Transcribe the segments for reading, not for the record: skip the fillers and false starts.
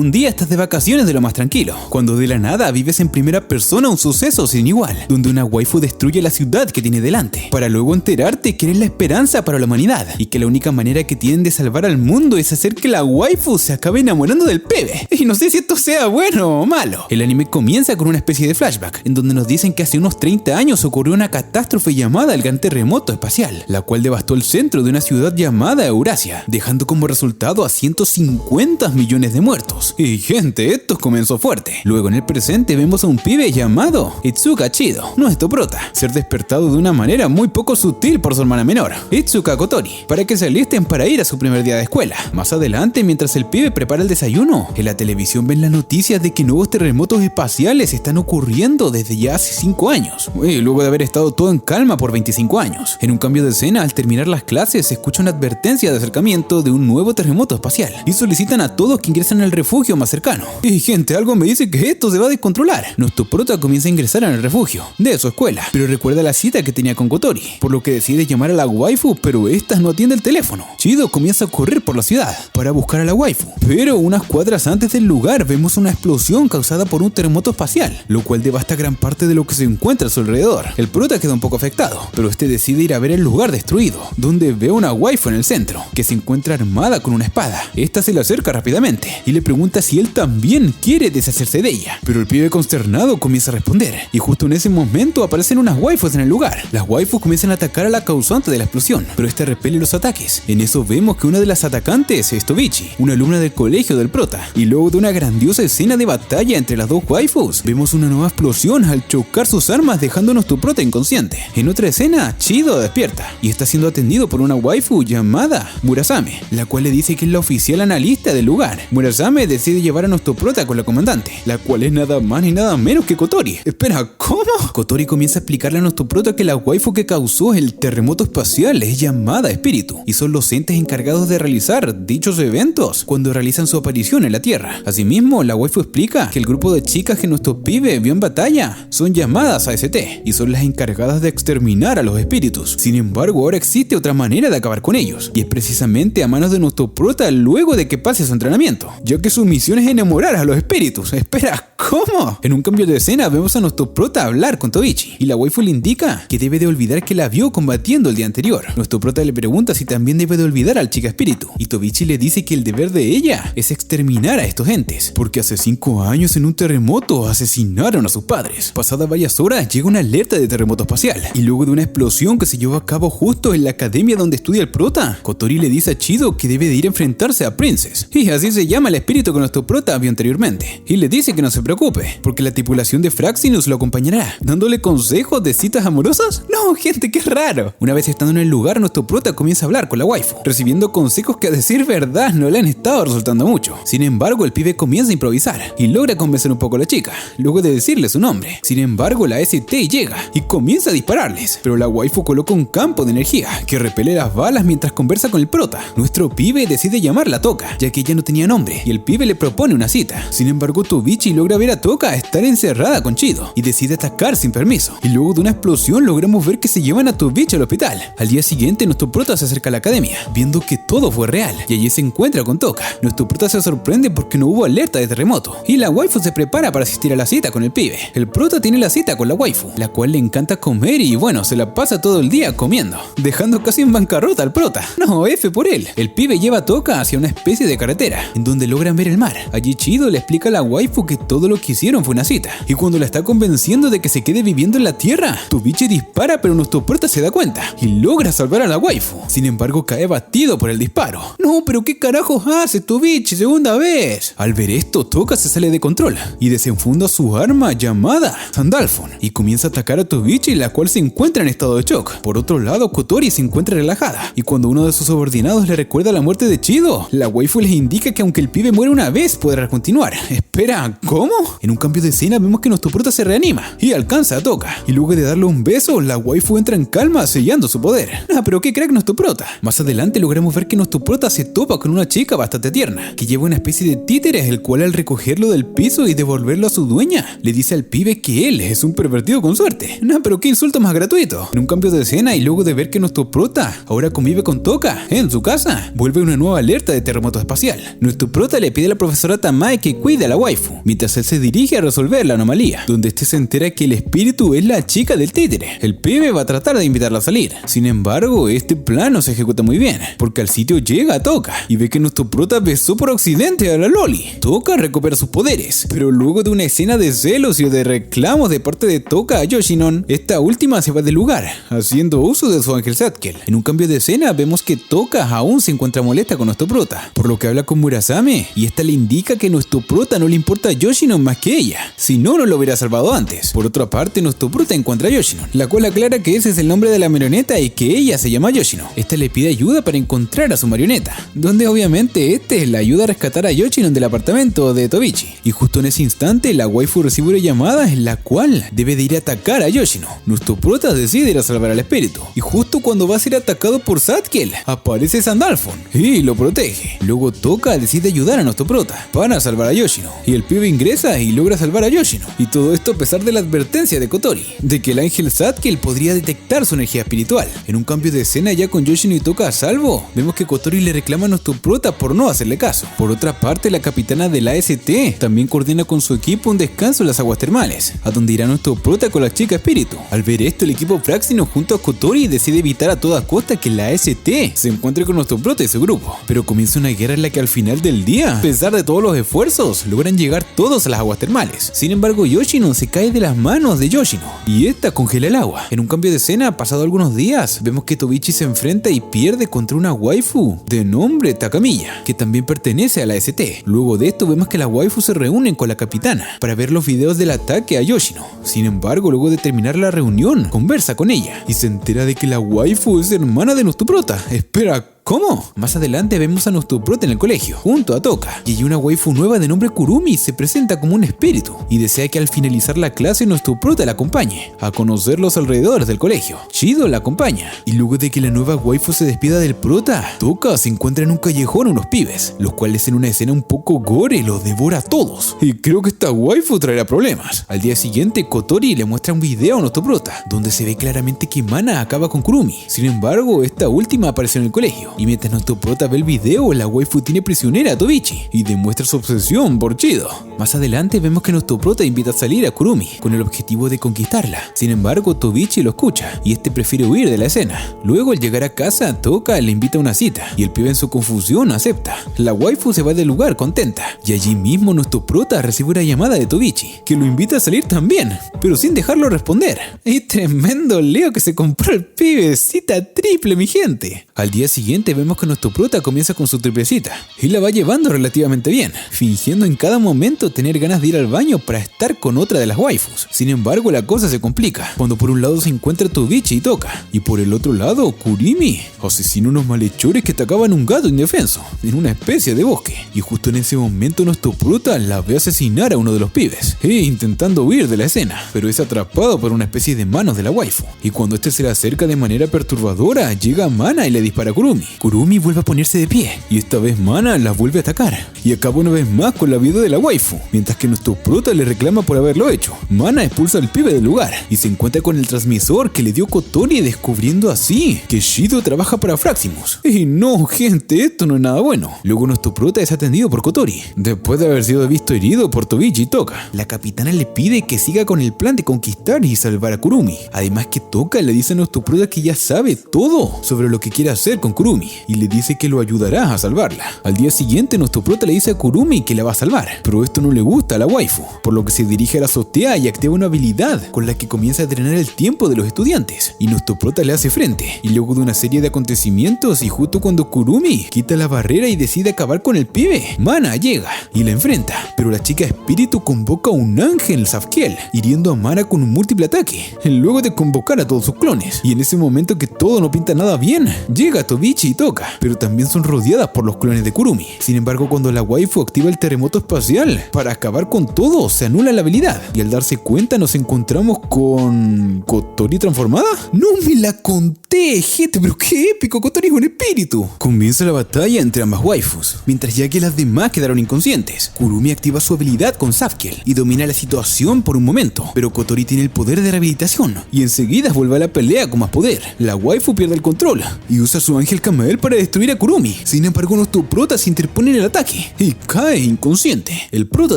Un día estás de vacaciones de lo más tranquilo, cuando de la nada vives en primera persona un suceso sin igual, donde una waifu destruye la ciudad que tiene delante, para luego enterarte que eres la esperanza para la humanidad, y que la única manera que tienen de salvar al mundo es hacer que la waifu se acabe enamorando del pibe. Y no sé si esto sea bueno o malo. El anime comienza con una especie de flashback, en donde nos dicen que hace unos 30 años ocurrió una catástrofe llamada el Gran Terremoto Espacial, la cual devastó el centro de una ciudad llamada Eurasia, dejando como resultado a 150 millones de muertos. Y gente, esto comenzó fuerte. Luego en el presente vemos a un pibe llamado Itsuka Chido, nuestro prota, ser despertado de una manera muy poco sutil por su hermana menor, Itsuka Kotori, para que se alisten para ir a su primer día de escuela. Más adelante, mientras el pibe prepara el desayuno, en la televisión ven las noticias de que nuevos terremotos espaciales están ocurriendo desde ya hace 5 años, y luego de haber estado todo en calma por 25 años. En un cambio de escena, al terminar las clases, se escucha una advertencia de acercamiento de un nuevo terremoto espacial, y solicitan a todos que ingresen al refugio más cercano. Y gente, algo me dice que esto se va a descontrolar. Nuestro prota comienza a ingresar en el refugio de su escuela, pero recuerda la cita que tenía con Kotori, por lo que decide llamar a la waifu, pero esta no atiende el teléfono. Chido comienza a correr por la ciudad para buscar a la waifu, pero unas cuadras antes del lugar vemos una explosión causada por un terremoto espacial, lo cual devasta gran parte de lo que se encuentra a su alrededor. El prota queda un poco afectado, pero este decide ir a ver el lugar destruido, donde ve a una waifu en el centro, que se encuentra armada con una espada. Esta se le acerca rápidamente y le pregunta si él también quiere deshacerse de ella, pero el pibe consternado comienza a responder, y justo en ese momento aparecen unas waifus en el lugar. Las waifus comienzan a atacar a la causante de la explosión, pero esta repele los ataques. En eso vemos que una de las atacantes es Tobichi, una alumna del colegio del prota, y luego de una grandiosa escena de batalla entre las dos waifus, vemos una nueva explosión al chocar sus armas, dejando a nuestro prota inconsciente. En otra escena, Chido despierta y está siendo atendido por una waifu llamada Murasame, la cual le dice que es la oficial analista del lugar. Murasame decide llevar a nuestro prota con la comandante, la cual es nada más ni nada menos que Kotori. Espera, ¿cómo? Kotori comienza a explicarle a nuestro prota que la waifu que causó el terremoto espacial es llamada Espíritu, y son los entes encargados de realizar dichos eventos cuando realizan su aparición en la Tierra. Asimismo, la waifu explica que el grupo de chicas que nuestro pibe vio en batalla son llamadas AST, y son las encargadas de exterminar a los espíritus. Sin embargo, ahora existe otra manera de acabar con ellos, y es precisamente a manos de nuestro prota luego de que pase su entrenamiento, ya que su misión es enamorar a los espíritus. Espera, ¿cómo? En un cambio de escena vemos a nuestro prota hablar con Tobichi, y la waifu le indica que debe de olvidar que la vio combatiendo el día anterior. Nuestro prota le pregunta si también debe de olvidar al chica espíritu, y Tobichi le dice que el deber de ella es exterminar a estos entes, porque hace 5 años en un terremoto asesinaron a sus padres. Pasadas varias horas llega una alerta de terremoto espacial, y luego de una explosión que se llevó a cabo justo en la academia donde estudia el prota, Kotori le dice a Chido que debe de ir a enfrentarse a Princess, y así se llama el espíritu que nuestro prota vio anteriormente, y le dice que no se preocupe, porque la tripulación de Fraxinus lo acompañará, dándole consejos de citas amorosas. No, gente, qué raro. Una vez estando en el lugar, nuestro prota comienza a hablar con la waifu, recibiendo consejos que a decir verdad no le han estado resultando mucho. Sin embargo, el pibe comienza a improvisar y logra convencer un poco a la chica, luego de decirle su nombre. Sin embargo, la ST llega y comienza a dispararles, pero la waifu coloca un campo de energía que repele las balas mientras conversa con el prota. Nuestro pibe decide llamarla a Toka, ya que ella no tenía nombre, y el pibe le propone una cita. Sin embargo, Tobichi logra ver a Toka estar encerrada con Chido y decide atacar sin permiso, y luego de una explosión logramos ver que se llevan a Tobichi al hospital. Al día siguiente, nuestro prota se acerca a la academia, viendo que todo fue real, y allí se encuentra con Toka. Nuestro prota se sorprende porque no hubo alerta de terremoto, y la waifu se prepara para asistir a la cita con el pibe. El prota tiene la cita con la waifu, la cual le encanta comer y bueno, se la pasa todo el día comiendo, dejando casi en bancarrota al prota. No, F por él. El pibe lleva a Toka hacia una especie de carretera, en donde logran ver el mar. Allí Chido le explica a la waifu que todo lo que hicieron fue una cita, y cuando la está convenciendo de que se quede viviendo en la tierra, Tobichi dispara, pero nuestro prota se da cuenta y logra salvar a la waifu. Sin embargo, cae batido por el disparo. No, pero ¿qué carajos hace Tobichi? Segunda vez. Al ver esto, Toka se sale de control y desenfunda su arma llamada Sandalphon y comienza a atacar a Tobichi, la cual se encuentra en estado de shock. Por otro lado, Kotori se encuentra relajada, y cuando uno de sus subordinados le recuerda la muerte de Chido, la waifu les indica que aunque el pibe muere una vez, podrá continuar. Espera, ¿cómo? En un cambio de escena vemos que nuestro prota se reanima y alcanza a Toka, y luego de darle un beso, la waifu entra en calma sellando su poder. Pero qué crack nuestro prota. Más adelante logramos ver que nuestro prota se topa con una chica bastante tierna, que lleva una especie de títere, el cual al recogerlo del piso y devolverlo a su dueña, le dice al pibe que él es un pervertido con suerte. Pero qué insulto más gratuito. En un cambio de escena, y luego de ver que nuestro prota ahora convive con Toka en su casa, vuelve una nueva alerta de terremoto espacial. Nuestro prota le pide a la profesora Tamae que cuida a la waifu, mientras él se dirige a resolver la anomalía, donde este se entera que el espíritu es la chica del títere. El pibe va a tratar de invitarla a salir. Sin embargo, este plan no se ejecuta muy bien, porque al sitio llega Toka y ve que nuestro prota besó por accidente a la Loli. Toka recupera sus poderes, pero luego de una escena de celos y de reclamos de parte de Toka a Yoshinon, esta última se va del lugar, haciendo uso de su ángel Satkel. En un cambio de escena vemos que Toka aún se encuentra molesta con nuestro prota, por lo que habla con Murasame, y esta le indica que nuestro prota no le importa a Yoshinon más que ella, si no, no lo hubiera salvado antes. Por otra parte, nuestro prota encuentra a Yoshinon, la cual aclara que ese es el nombre de la marioneta y que ella se llama Yoshino. Esta le pide ayuda para encontrar a su marioneta, donde obviamente este la ayuda a rescatar a Yoshinon del apartamento de Tobichi. Y justo en ese instante, la waifu recibe una llamada en la cual debe de ir a atacar a Yoshino. Nuestro prota decide ir a salvar al espíritu, y justo cuando va a ser atacado por Satkel, aparece Sandalphon y lo protege. Luego Toka decide ayudar a nuestro prota para salvar a Yoshino, y el pibe ingresa y logra salvar a Yoshino. Y todo esto a pesar de la advertencia de Kotori, de que el ángel Satkel podría detectar su energía espiritual. En un cambio de escena ya con Yoshino y Toka a salvo, vemos que Kotori le reclama a nuestro prota por no hacerle caso. Por otra parte, la capitana del AST también coordina con su equipo un descanso en las aguas termales, a donde irá nuestro prota con la chica espíritu. Al ver esto, el equipo Fraxino junto a Kotori decide evitar a toda costa que la AST se encuentre con nuestro prota y su grupo. Pero comienza una guerra en la que al final del día, a pesar de todos los esfuerzos, logran llegar todos a las aguas termales. Sin embargo, Yoshino se cae de las manos de Yoshino y esta congela el agua. En un cambio de escena, pasado algunos días, vemos que Tobichi se enfrenta y pierde contra una waifu de nombre Takamiya, que también pertenece a la AST. Luego de esto vemos que las waifus se reúnen con la capitana para ver los videos del ataque a Yoshino. Sin embargo, luego de terminar la reunión, conversa con ella y se entera de que la waifu es hermana de nuestro prota. Espera, ¿cómo? Más adelante vemos a nuestro prota en el colegio, junto a Toka, y hay una waifu nueva de nombre Kurumi se presenta como un espíritu y desea que al finalizar la clase nuestro prota la acompañe a conocer los alrededores del colegio. Chido la acompaña, y luego de que la nueva waifu se despida del prota, Toka se encuentra en un callejón unos pibes, los cuales en una escena un poco gore los devora a todos, y creo que esta waifu traerá problemas. Al día siguiente, Kotori le muestra un video a nuestro prota, donde se ve claramente que Mana acaba con Kurumi. Sin embargo, esta última apareció en el colegio, y mientras nuestro prota ve el video, la waifu tiene prisionera a Tobichi y demuestra su obsesión por Chido. Más adelante vemos que nuestro prota invita a salir a Kurumi con el objetivo de conquistarla. Sin embargo, Tobichi lo escucha y este prefiere huir de la escena. Luego, al llegar a casa, Toka le invita a una cita y el pibe en su confusión acepta. La waifu se va del lugar contenta y allí mismo nuestro prota recibe una llamada de Tobichi que lo invita a salir también, pero sin dejarlo responder. Y tremendo lío que se compró el pibe, cita triple mi gente. Al día siguiente vemos que nuestro prota comienza con su triplecita y la va llevando relativamente bien, fingiendo en cada momento tener ganas de ir al baño para estar con otra de las waifus. Sin embargo, la cosa se complica cuando por un lado se encuentra Tobichi y Toka y por el otro lado Kurimi asesina unos malhechores que atacaban un gato indefenso en una especie de bosque, y justo en ese momento nuestro prota la ve asesinar a uno de los pibes intentando huir de la escena, pero es atrapado por una especie de manos de la waifu, y cuando este se le acerca de manera perturbadora llega Mana y le dispara a Kurumi. Kurumi vuelve a ponerse de pie y esta vez Mana la vuelve a atacar y acaba una vez más con la vida de la waifu, mientras que nuestro prota le reclama por haberlo hecho. Mana expulsa al pibe del lugar y se encuentra con el transmisor que le dio Kotori, descubriendo así que Shido trabaja para Fraximus. Y no, gente, esto no es nada bueno. Luego nuestro prota es atendido por Kotori, después de haber sido visto herido por Tobichi y Toka. La capitana le pide que siga con el plan de conquistar y salvar a Kurumi. Además que Toka le dice a nuestro prota que ya sabe todo sobre lo que quiere hacer con Kurumi y le dice que lo ayudará a salvarla. Al día siguiente nuestro prota le dice a Kurumi que la va a salvar, pero esto no le gusta a la waifu, por lo que se dirige a la azotea y activa una habilidad con la que comienza a drenar el tiempo de los estudiantes, y nuestro prota le hace frente. Y luego de una serie de acontecimientos y justo cuando Kurumi quita la barrera y decide acabar con el pibe, Mana llega y la enfrenta, pero la chica espíritu convoca a un ángel Satkel, hiriendo a Mana con un múltiple ataque, luego de convocar a todos sus clones. Y en ese momento que todo no pinta nada bien, llega Tobichi y Toka, pero también son rodeadas por los clones de Kurumi. Sin embargo, cuando la waifu activa el terremoto espacial para acabar con todo, se anula la habilidad, y al darse cuenta nos encontramos con... ¿Kotori transformada? ¡No me la conté, gente! ¡Pero qué épico! ¡Kotori es un espíritu! Comienza la batalla entre ambas waifus, mientras ya que las demás quedaron inconscientes. Kurumi activa su habilidad con Satkel y domina la situación por un momento, pero Kotori tiene el poder de rehabilitación y enseguida vuelve a la pelea con más poder. La waifu pierde el control y usa su ángel Kamae encima de él para destruir a Kurumi. Sin embargo, nuestro prota se interpone en el ataque y cae inconsciente. El prota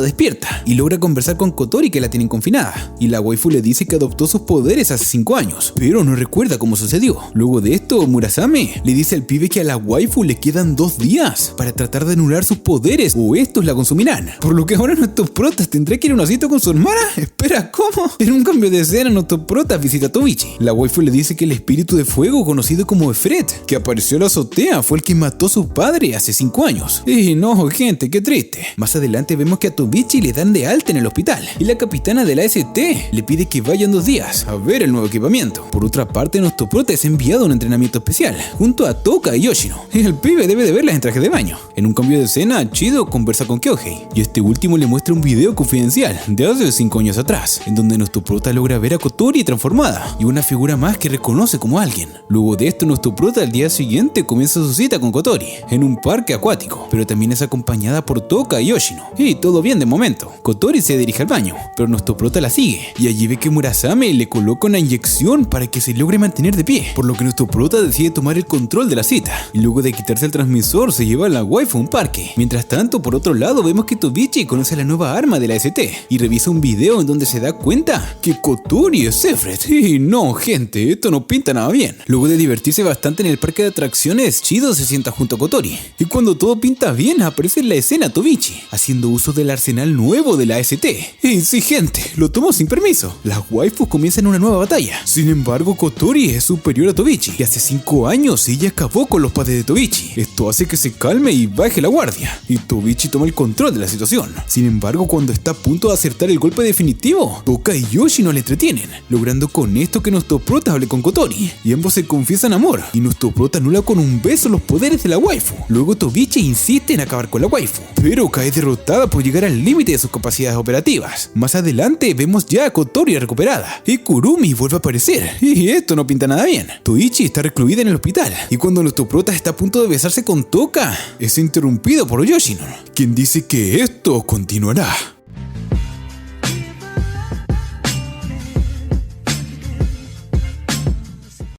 despierta y logra conversar con Kotori, que la tienen confinada, y la waifu le dice que adoptó sus poderes hace 5 años, pero no recuerda cómo sucedió. Luego de esto, Murasame le dice al pibe que a la waifu le quedan 2 días para tratar de anular sus poderes o estos la consumirán. Por lo que ahora nuestro prota tendrá que ir a una cita con su hermana. Espera, ¿cómo? En un cambio de escena, nuestro prota visita a Tobichi. La waifu le dice que el espíritu de fuego conocido como Efret, que apareció en la azotea, fue el que mató a su padre hace 5 años. Y no, gente, qué triste. Más adelante vemos que a Tobichi le dan de alta en el hospital y la capitana de la AST le pide que vayan 2 días a ver el nuevo equipamiento. Por otra parte, nuestro prota es enviado a un entrenamiento especial junto a Toka y Yoshino, y el pibe debe de verlas en traje de baño. En un cambio de escena, Chido conversa con Kyohei y este último le muestra un video confidencial de hace 5 años atrás, en donde nuestro prota logra ver a Kotori transformada y una figura más que reconoce como alguien. Luego de esto, nuestro prota al día siguiente comienza su cita con Kotori en un parque acuático, pero también es acompañada por Toka y Yoshino. Y todo bien de momento. Kotori se dirige al baño, pero nuestro prota la sigue y allí ve que Murasame le coloca una inyección para que se logre mantener de pie, por lo que nuestro prota decide tomar el control de la cita y luego de quitarse el transmisor se lleva a la waifu a un parque. Mientras tanto, por otro lado, vemos que Tobichi conoce la nueva arma de la ST y revisa un video en donde se da cuenta que Kotori es Efret. Y no, gente, esto no pinta nada bien. Luego de divertirse bastante en el parque de atracciones, Chido se sienta junto a Kotori y cuando todo pinta bien aparece en la escena Tobichi haciendo uso del arsenal nuevo de la AST. Y sí, gente, lo tomó sin permiso. Las waifus comienzan una nueva batalla. Sin embargo, Kotori es superior a Tobichi y hace 5 años ella acabó con los padres de Tobichi. Esto hace que se calme y baje la guardia y Tobichi toma el control de la situación. Sin embargo, cuando está a punto de acertar el golpe definitivo, Toka y Yoshino le entretienen, logrando con esto que nuestro prota hable con Kotori y ambos se confiesan amor y nuestro prota anula con un beso los poderes de la waifu. Luego Tobichi insiste en acabar con la waifu, pero cae derrotada por llegar al límite de sus capacidades operativas. Más adelante vemos ya a Kotori recuperada y Kurumi vuelve a aparecer y esto no pinta nada bien. Toichi está recluida en el hospital y cuando nuestro prota está a punto de besarse con Toka, es interrumpido por Yoshino, quien dice que esto continuará.